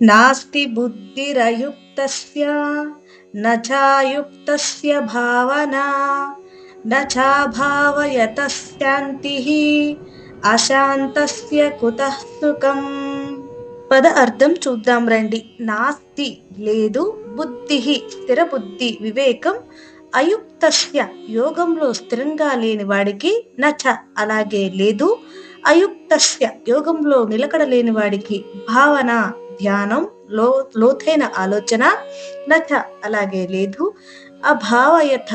నాస్తి బుద్ధిరయుక్తస్య నచాయుక్తస్య భావనా నచాభావయతః శాంతిః అశాంతస్య కుతః సుఖం. పద అర్థం చూద్దాం రండి. నాస్తి లేదు, బుద్ధి స్థిర బుద్ధి వివేకం, అయుక్తస్య యోగంలో స్థిరంగా లేని వాడికి, నచ అలాగే లేదు, అయుక్తస్య యోగంలో నిలకడ లేని వాడికి, భావన ధ్యానం లోతైన ఆలోచన, నచ అలాగే లేదు, అభావయత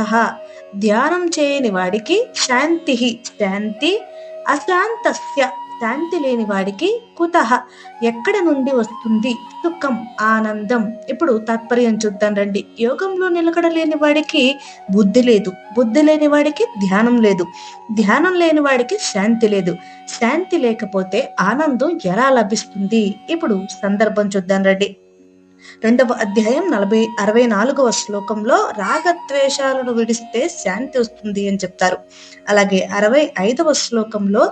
ధ్యానం చేయని వాడికి, శాంతి శాంతి, అశాంతస్య శాంతి లేని వాడికి, కుతః ఎక్కడ నుండి వస్తుంది, సుఖం ఆనందం. ఇప్పుడు తాత్పర్యం చూద్దాం రండి. యోగంలో నిలకడ లేని వాడికి బుద్ధి లేదు, బుద్ధి లేని వాడికి ధ్యానం లేదు, ధ్యానం లేని వాడికి శాంతి లేదు, శాంతి లేకపోతే ఆనందం ఎలా లభిస్తుంది? ఇప్పుడు సందర్భం చూద్దాం రండి. 2వ అధ్యాయం 64వ శ్లోకంలో రాగద్వేషాలను విడిస్తే శాంతి వస్తుంది అని చెప్తారు. అలాగే 65వ శ్లోకంలో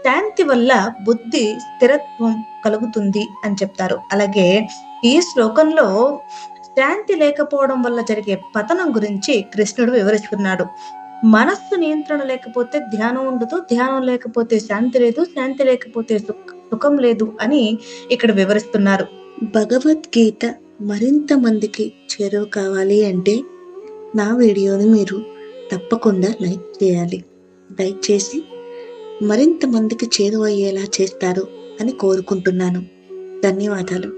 శాంతి వల్ల బుద్ధి స్థిరత్వం కలుగుతుంది అని చెప్తారు. అలాగే ఈ శ్లోకంలో శాంతి లేకపోవడం వల్ల జరిగే పతనం గురించి కృష్ణుడు వివరిస్తున్నాడు. మనస్సు నియంత్రణ లేకపోతే ధ్యానం ఉండదు, ధ్యానం లేకపోతే శాంతి లేదు, శాంతి లేకపోతే సుఖం లేదు అని ఇక్కడ వివరిస్తున్నారు. భగవద్గీత మరింత మందికి చేరువ కావాలి అంటే నా వీడియోని మీరు తప్పకుండా లైక్ చేయాలి. లైక్ చేసి మరింత మందికి చేరువయ్యేలా చేస్తారు అని కోరుకుంటున్నాను. ధన్యవాదాలు.